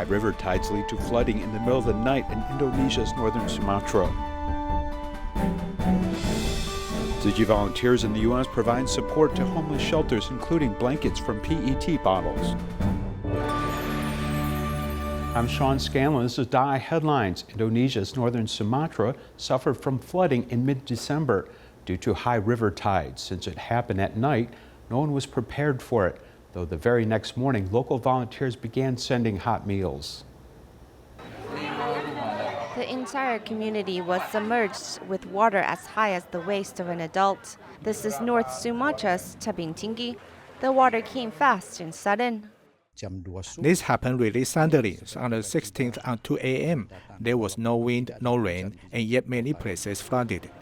High river tides lead to flooding in the middle of the night in Indonesia's northern Sumatra. Tzu Chi volunteers in the U.S. provide support to homeless shelters, including blankets from PET bottles. I'm Sean Scanlon. This is DAI Headlines. Indonesia's northern Sumatra suffered from flooding in mid-December due to high river tides. Since it happened at night, no one was prepared for it, though the very next morning, local volunteers began sending hot meals. The entire community was submerged with water as high as the waist of an adult. This is North Sumatra's Tebing Tinggi. The water came fast and sudden. This happened really suddenly. On the 16th at 2 a.m. There was no wind, no rain, and yet many places flooded.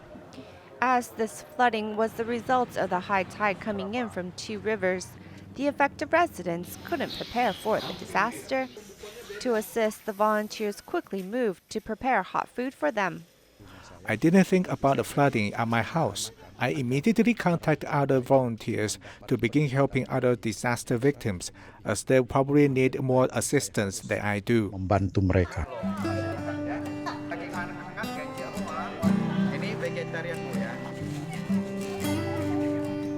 As this flooding was the result of the high tide coming in from two rivers, the affected residents couldn't prepare for the disaster. To assist, the volunteers quickly moved to prepare hot food for them. I didn't think about the flooding at my house. I immediately contacted other volunteers to begin helping other disaster victims, as they probably need more assistance than I do. Membantu mereka.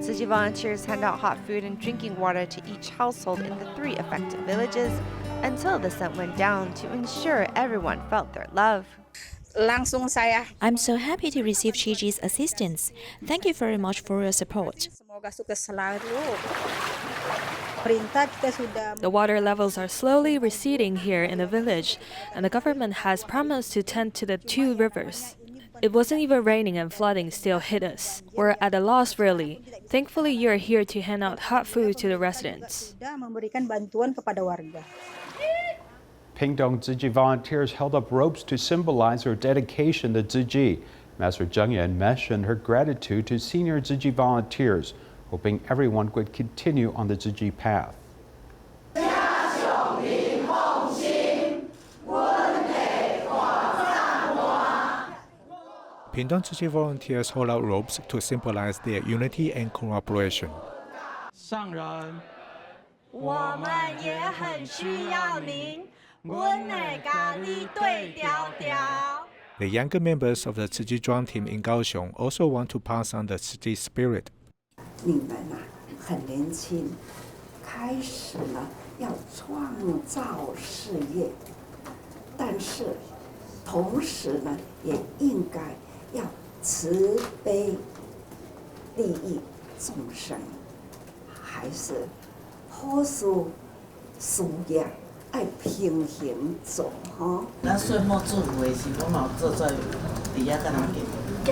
Tzu Chi volunteers hand out hot food and drinking water to each household in the 3 affected villages until the sun went down to ensure everyone felt their love. I'm so happy to receive Tzu Chi's assistance. Thank you very much for your support. The water levels are slowly receding here in the village, and the government has promised to tend to the 2 rivers. It wasn't even raining and flooding still hit us. We're at a loss really. Thankfully, you're here to hand out hot food to the residents. Pingdong Tzu Chi volunteers held up ropes to symbolize their dedication to Tzu Chi. Master Zheng Yan mentioned her gratitude to senior Tzu Chi volunteers, hoping everyone would continue on the Tzu Chi path. Pingdong Tzu Chi volunteers hold out ropes to symbolize their unity and cooperation. The younger members of the Tzu Chi drum team in Kaohsiung also want to pass on the Tzu Chi spirit. 你们很年轻，开始要创造事业，但是同时也应该要慈悲利益众生，还是好事事业爱平衡做哈。咱岁末祝福的是，我嘛做在底下跟人给。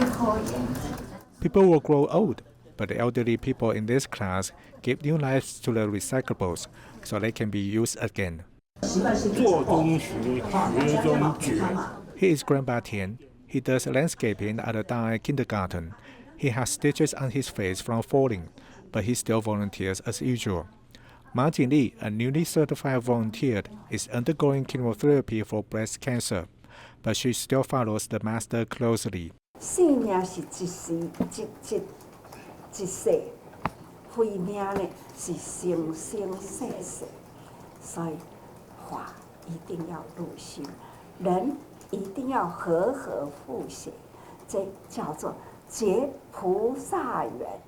更好一点。 People will grow old, but the elderly people in this class give new lives to the recyclables, so they can be used again. He is Grandpa Tian. He does landscaping at the Dai kindergarten. He has stitches on his face from falling, but he still volunteers as usual. Ma Jinli, a newly certified volunteer, is undergoing chemotherapy for breast cancer, but she still follows the master closely. 生命是一世，慧命是生生世世，所以法一定要入心，人一定要和和互协，这叫做结菩萨缘。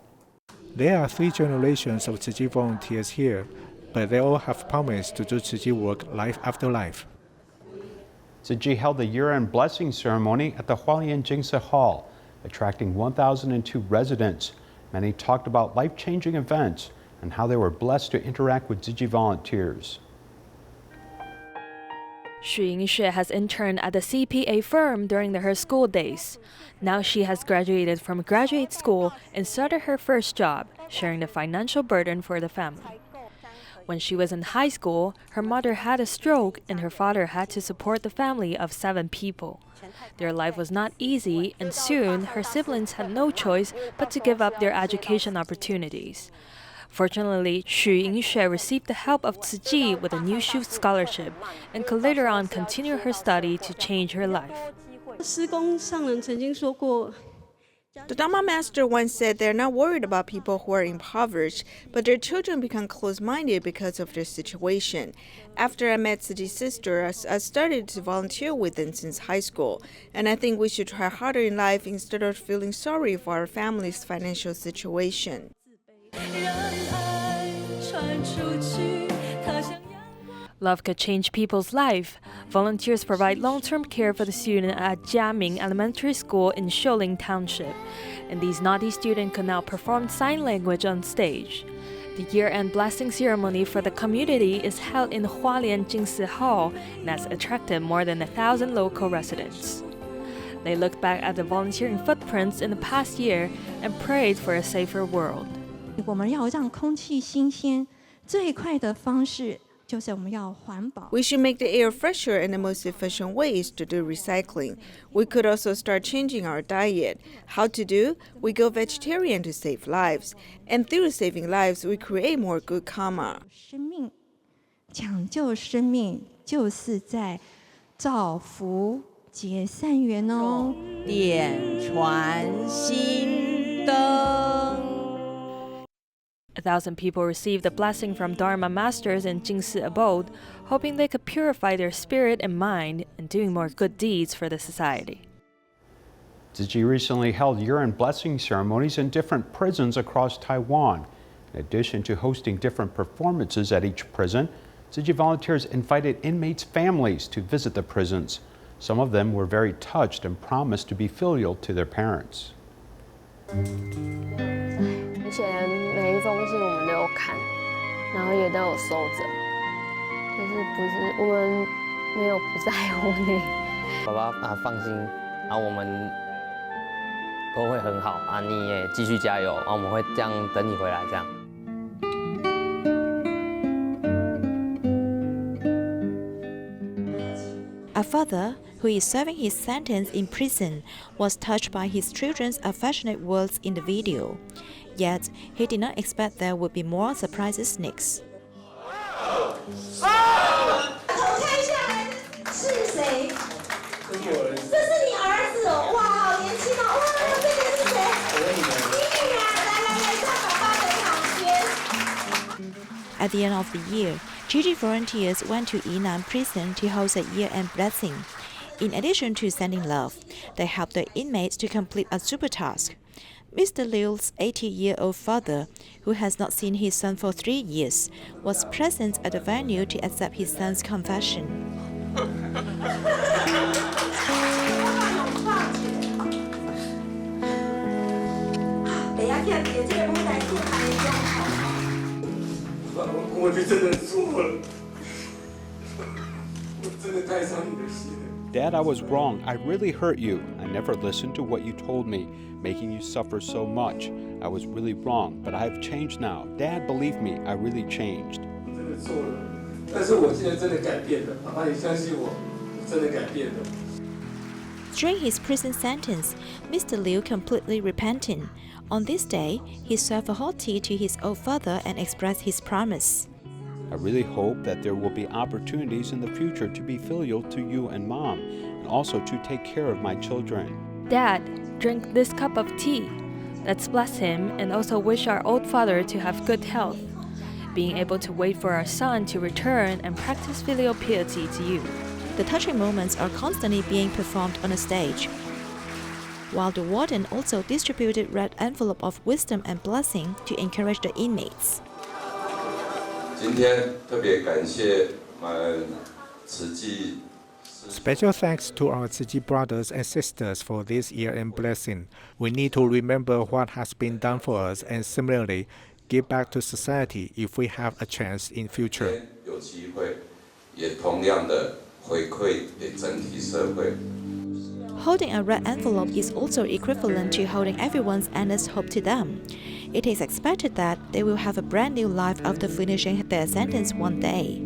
There are 3 generations of Tzu Chi volunteers here, but they all have promised to do Tzu Chi work life after life. Tzu Chi held the year-end blessing ceremony at the Hualien Jingsa Hall, attracting 1,002 residents. Many talked about life-changing events and how they were blessed to interact with Tzu Chi volunteers. Xu Yingxue has interned at the CPA firm during her school days. Now she has graduated from graduate school and started her first job, sharing the financial burden for the family. When she was in high school, her mother had a stroke and her father had to support the family of 7 people. Their life was not easy, and soon her siblings had no choice but to give up their education opportunities. Fortunately, Xu Yingxue received the help of Tzu Chi with a New Shoot scholarship and could later on continue her study to change her life. 施工上人曾经说过， The Dharma master once said they're not worried about people who are impoverished, but their children become close-minded because of their situation. After I met Tzu Chi's sister, I started to volunteer with them since high school, and I think we should try harder in life instead of feeling sorry for our family's financial situation. Love could change people's life. Volunteers provide long-term care for the students at Jiaming Elementary School in Sholing Township. And these naughty students could now perform sign language on stage. The year-end blessing ceremony for the community is held in Hualien Jingsi Hall and has attracted more than 1,000 local residents. They looked back at the volunteering footprints in the past year and prayed for a safer world. 我们要让空气新鲜，最快的方式 We should make the air fresher, and the most efficient way is to do recycling. We could also start changing our diet. How to do? We go vegetarian to save lives. And through saving lives, we create more good karma. 生命抢救生命，就是在造福结善缘哦。点传心灯。1,000 people received a blessing from Dharma masters in Jingsi abode, hoping they could purify their spirit and mind and doing more good deeds for the society. Tzu Chi recently held year-end blessing ceremonies in different prisons across Taiwan. In addition to hosting different performances at each prison, Tzu Chi volunteers invited inmates' families to visit the prisons. Some of them were very touched and promised to be filial to their parents. 而且每一封信我们都有看，然后也都有收着，就是不是我们没有不在乎你。爸爸放心，我们都会很好你也继续加油我们会这样等你回来这样。A father, who is serving his sentence in prison, was touched by his children's affectionate words in the video. Yet, he did not expect there would be more surprises next. At the end of the year, Tzu Chi volunteers went to Yinan prison to host a year-end blessing. In addition to sending love, they helped the inmates to complete a super task. Mr. Liu's 80-year-old father, who has not seen his son for 3 years, was present at the venue to accept his son's confession. Dad, I was wrong. I really hurt you. I never listened to what you told me, making you suffer so much. I was really wrong, but I have changed now. Dad, believe me, I really changed. During his prison sentence, Mr. Liu completely repented. On this day, he served a hot tea to his old father and expressed his promise. I really hope that there will be opportunities in the future to be filial to you and Mom, and also to take care of my children. Dad, drink this cup of tea. Let's bless him and also wish our old father to have good health. Being able to wait for our son to return and practice filial piety to you. The touching moments are constantly being performed on the stage, while the warden also distributed red envelope of wisdom and blessing to encourage the inmates. 今天特别感谢我们慈济 Special thanks to our Tzu Chi brothers and sisters for this year-end blessing. We need to remember what has been done for us and similarly give back to society if we have a chance in future. 有机会，也同样的回馈给整体社会。 Holding a red envelope is also equivalent to holding everyone's endless hope to them. It is expected that they will have a brand new life after finishing their sentence one day.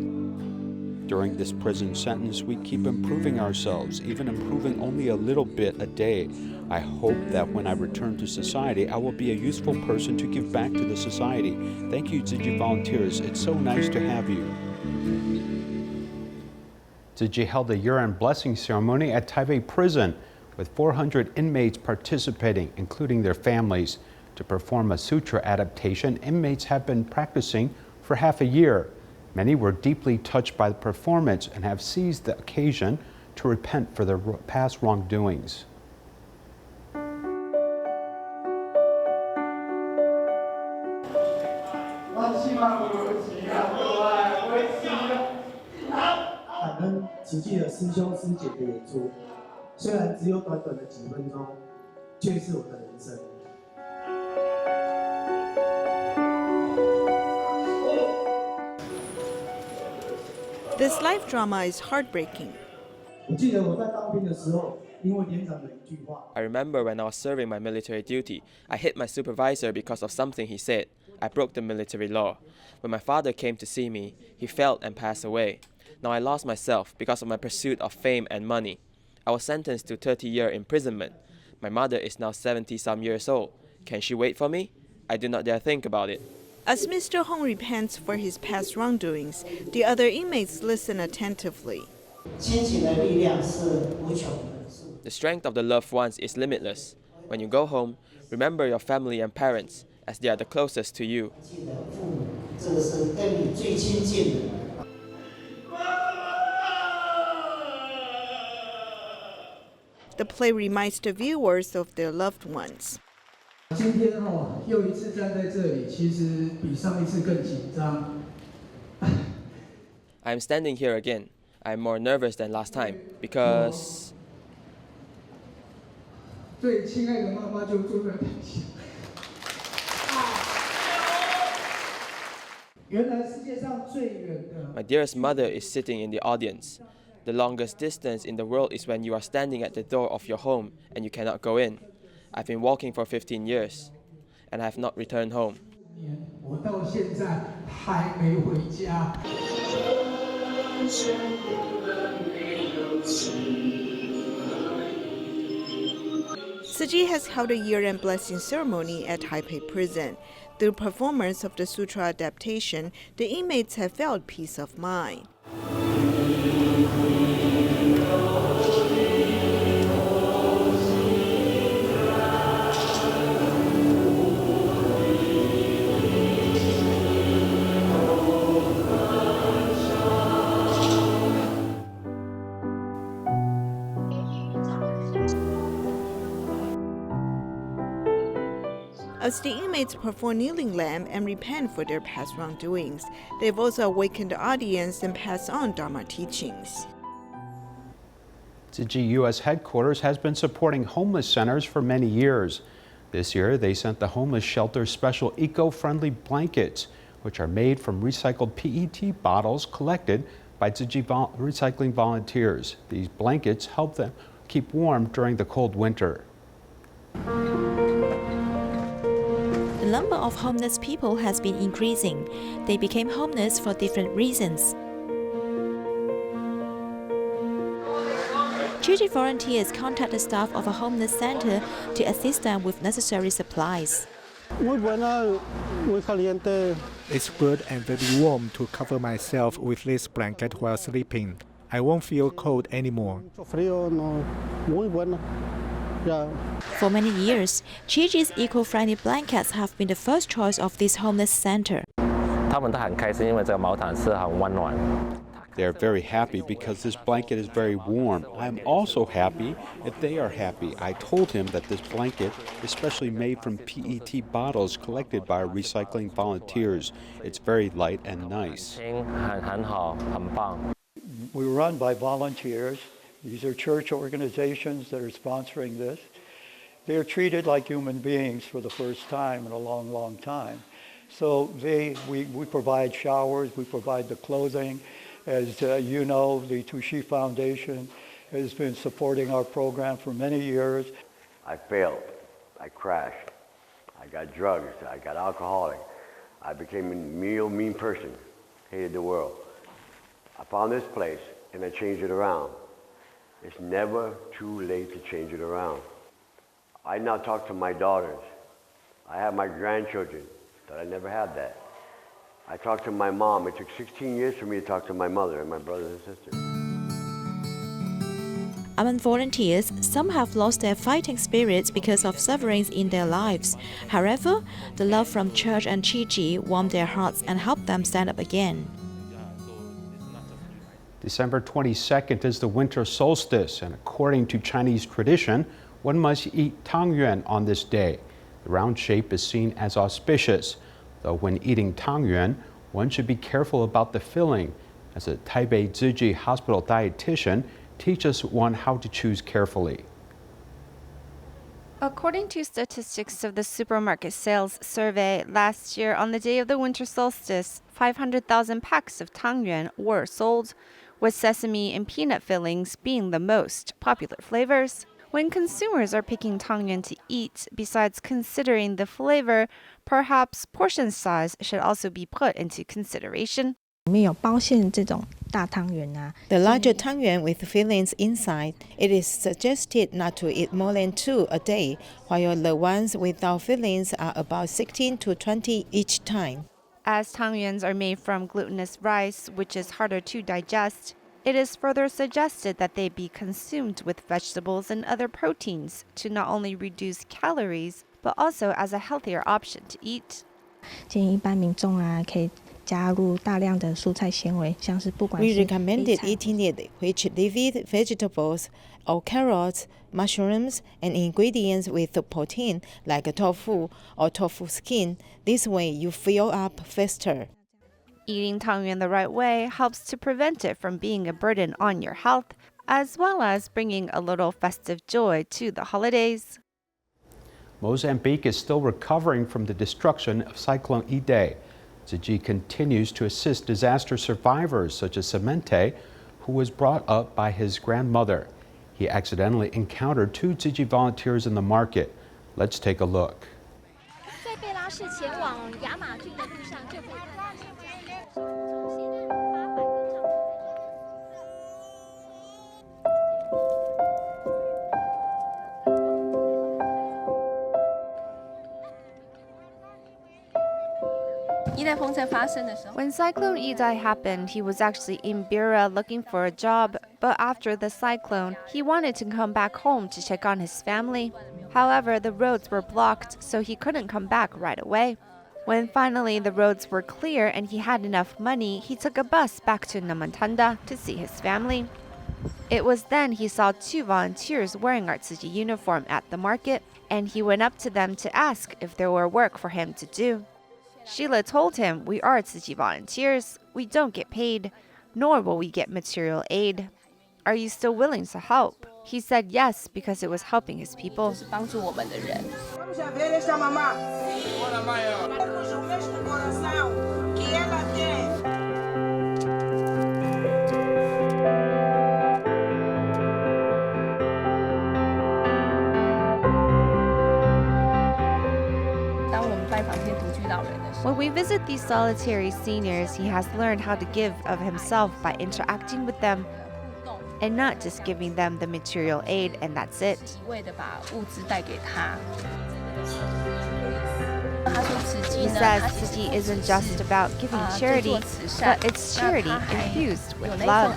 During this prison sentence, we keep improving ourselves, even improving only a little bit a day. I hope that when I return to society, I will be a useful person to give back to the society. Thank you, Tzu Chi volunteers. It's so nice to have you. Tzu Chi held a year-end blessing ceremony at Taipei Prison. with 400 inmates participating, including their families. To perform a Sutra adaptation, inmates have been practicing for half a year. Many were deeply touched by the performance and have seized the occasion to repent for their past wrongdoings. This life drama is heartbreaking. I remember when I was serving my military duty, I hit my supervisor because of something he said. I broke the military law. When my father came to see me, he fell and passed away. Now I lost myself because of my pursuit of fame and money. I was sentenced to 30-year imprisonment. My mother is now 70-some years old. Can she wait for me? I do not dare think about it. As Mr. Hong repents for his past wrongdoings, the other inmates listen attentively. The strength of the loved ones is limitless. When you go home, remember your family and parents, as they are the closest to you. The play reminds the viewers of their loved ones. I am standing here again. I am more nervous than last time because my dearest mother is sitting in the audience. The longest distance in the world is when you are standing at the door of your home and you cannot go in. I've been walking for 15 years and I have not returned home. Tzu Chi has held a year-end blessing ceremony at Taipei Prison. Through performance of the Sutra Adaptation, the inmates have felt peace of mind. As the inmates perform kneeling lamb and repent for their past wrongdoings, they've also awakened the audience and passed on Dharma teachings. Tzu Chi U.S. headquarters has been supporting homeless centers for many years. This year, they sent the homeless shelter special eco-friendly blankets, which are made from recycled PET bottles collected by Tzu Chi recycling volunteers. These blankets help them keep warm during the cold winter. The number of homeless people has been increasing. They became homeless for different reasons. Tzu Chi volunteers contact the staff of a homeless center to assist them with necessary supplies. It's good and very warm to cover myself with this blanket while sleeping. I won't feel cold anymore. For many years, Tzu Chi's eco-friendly blankets have been the first choice of this homeless center. They are very happy because this blanket is very warm. I'm also happy if they are happy. I told him that this blanket is specially made from PET bottles collected by our recycling volunteers. It's very light and nice. We run by volunteers. These are church organizations that are sponsoring this. They are treated like human beings for the first time in a long, long time. So we provide showers, we provide the clothing. As you know, the Tzu Chi Foundation has been supporting our program for many years. I failed. I crashed. I got drugs. I got alcoholic. I became a mean person. Hated the world. I found this place and I changed it around. It's never too late to change it around. I now talk to my daughters. I have my grandchildren, that I never had that. I talk to my mom. It took 16 years for me to talk to my mother and my brothers and sisters. Among volunteers, some have lost their fighting spirits because of sufferings in their lives. However, the love from church and Tzu Chi warmed their hearts and helped them stand up again. December 22nd is the winter solstice, and according to Chinese tradition, one must eat tangyuan on this day. The round shape is seen as auspicious, though when eating tangyuan, one should be careful about the filling, as a Taipei Tzu Chi hospital dietitian teaches one how to choose carefully. According to statistics of the supermarket sales survey, last year on the day of the winter solstice, 500,000 packs of tangyuan were sold, with sesame and peanut fillings being the most popular flavors. When consumers are picking tangyuan to eat, besides considering the flavor, perhaps portion size should also be put into consideration. The larger tangyuan with fillings inside, it is suggested not to eat more than 2 a day, while the ones without fillings are about 16 to 20 each time. As tangyuans are made from glutinous rice, which is harder to digest, it is further suggested that they be consumed with vegetables and other proteins to not only reduce calories, but also as a healthier option to eat. We recommended eating it with leafy vegetables or carrots, mushrooms, and ingredients with protein like tofu or tofu skin. This way you fill up faster. Eating tangyuan the right way helps to prevent it from being a burden on your health, as well as bringing a little festive joy to the holidays. Mozambique is still recovering from the destruction of Cyclone Idai. Tzu Chi continues to assist disaster survivors such as Semente, who was brought up by his grandmother. He accidentally encountered 2 Tzu Chi volunteers in the market. Let's take a look. When Cyclone Idai happened, he was actually in Beira looking for a job, but after the cyclone, he wanted to come back home to check on his family. However, the roads were blocked, so he couldn't come back right away. When finally the roads were clear and he had enough money, he took a bus back to Namatanda to see his family. It was then he saw 2 volunteers wearing our Tzu Chi uniform at the market, and he went up to them to ask if there were work for him to do. Sheila told him, "We are Tzu Chi volunteers. We don't get paid, nor will we get material aid. Are you still willing to help?" He said yes because it was helping his people. When we visit these solitary seniors, he has learned how to give of himself by interacting with them and not just giving them the material aid and that's it. He says Tzu Chi isn't just about giving charity, but it's charity infused with love.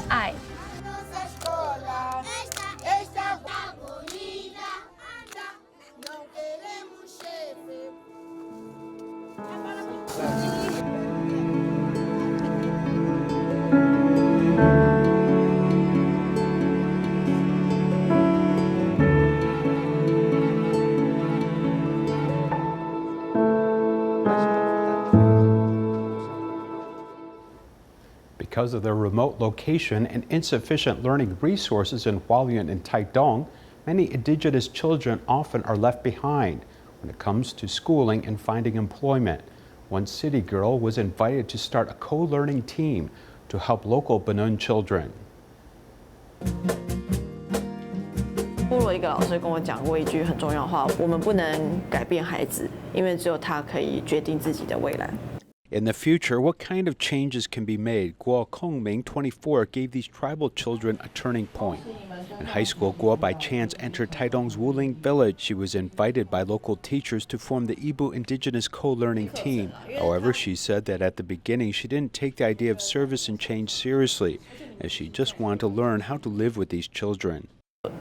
Because of their remote location and insufficient learning resources in Hualien and Taidong, many indigenous children often are left behind when it comes to schooling and finding employment. One city girl was invited to start a co-learning team to help local Benun children. 部落一个老师跟我讲过一句很重要的话：我们不能改变孩子，因为只有他可以决定自己的未来。 In the future, what kind of changes can be made? Guo Kongming, 24, gave these tribal children a turning point. In high school, Guo by chance entered Taidong's Wuling village. She was invited by local teachers to form the Ibu Indigenous co-learning team. However, she said that at the beginning she didn't take the idea of service and change seriously, as she just wanted to learn how to live with these children.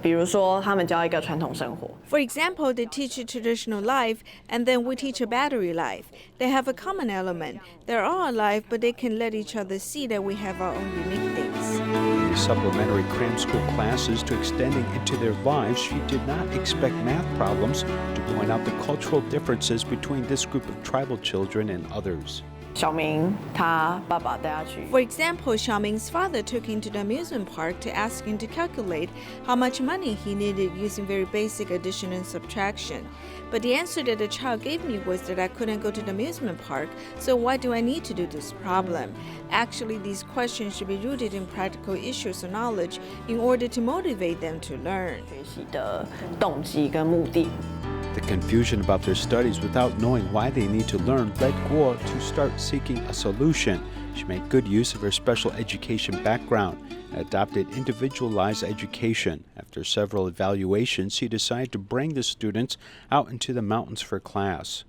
比如说，他们教一个传统生活。 For example, they teach a traditional life, and then we teach a battery life. They have a common element. They're all alive, but they can let each other see that we have our own unique things. From supplementary cram school classes to extending into their lives, she did not expect math problems to point out the cultural differences between this group of tribal children and others. 小明他爸爸带他去。 For example, Xiaoming's father took him to the amusement park to ask him to calculate how much money he needed using very basic addition and subtraction. But the answer that the child gave me was that I couldn't go to the amusement park, so why do I need to do this problem? Actually, these questions should be rooted in practical issues or knowledge in order to motivate them to learn. 学习的动机跟目的。 The confusion about their studies without knowing why they need to learn led Guo to start seeking a solution. She made good use of her special education background and adopted individualized education. After several evaluations, she decided to bring the students out into the mountains for class.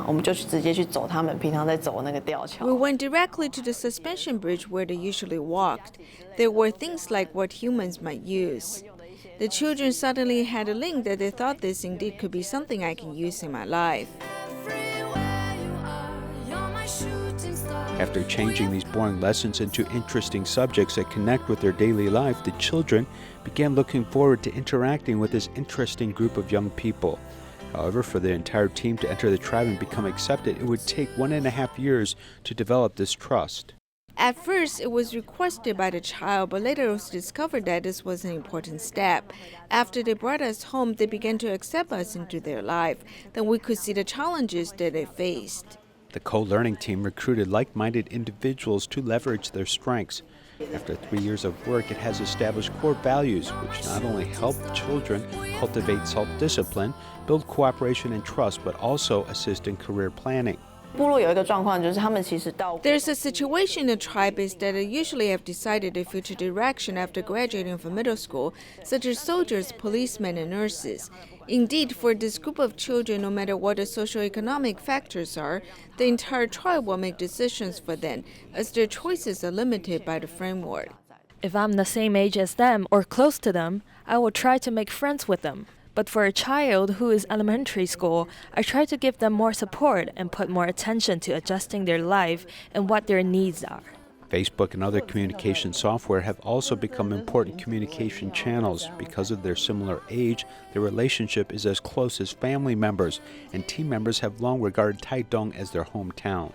我们就直接去走他们平常在走那个吊桥。 We went directly to the suspension bridge where they usually walked. There were things like what humans might use. The children suddenly had a link that they thought this indeed could be something I can use in my life. After changing these boring lessons into interesting subjects that connect with their daily life, the children began looking forward to interacting with this interesting group of young people. However, for the entire team to enter the tribe and become accepted, it would take 1.5 years to develop this trust. At first, it was requested by the child, but later it was discovered that this was an important step. After they brought us home, they began to accept us into their life. Then we could see the challenges that they faced. The co-learning team recruited like-minded individuals to leverage their strengths. After 3 years of work, it has established core values, which not only help children cultivate self-discipline, build cooperation and trust, but also assist in career planning. 部落有一个状况，就是他们其实到 There's a situation in the tribe is that they usually have decided their future direction after graduating from middle school, such as soldiers, policemen, and nurses. Indeed, for this group of children, no matter what the socioeconomic factors are, the entire tribe will make decisions for them, as their choices are limited by the framework. If I'm the same age as them or close to them, I will try to make friends with them. But for a child who is elementary school, I try to give them more support and put more attention to adjusting their life and what their needs are. Facebook and other communication software have also become important communication channels. Because of their similar age, their relationship is as close as family members, and team members have long regarded Taidong as their hometown.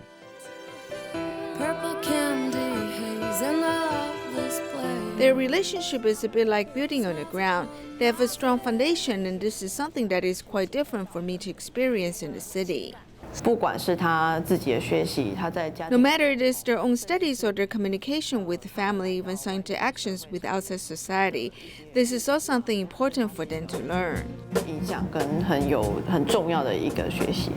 Their relationship is a bit like building on the ground. They have a strong foundation, and this is something that is quite different for me to experience in the city. 不管是他自己的学习，他在家 No matter it is their own studies or their communication with family, even some interactions with outside society, this is all something important for them to learn. 影响跟很重要的一个学习。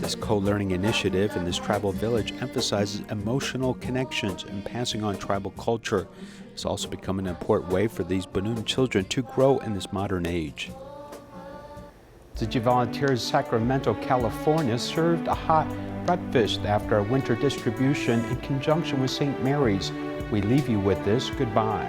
This co-learning initiative in this tribal village emphasizes emotional connections and passing on tribal culture. It's also become an important way for these Bunun children to grow in this modern age. Tzu Chi volunteers Sacramento, California served a hot breakfast after a winter distribution in conjunction with St. Mary's. We leave you with this. Goodbye.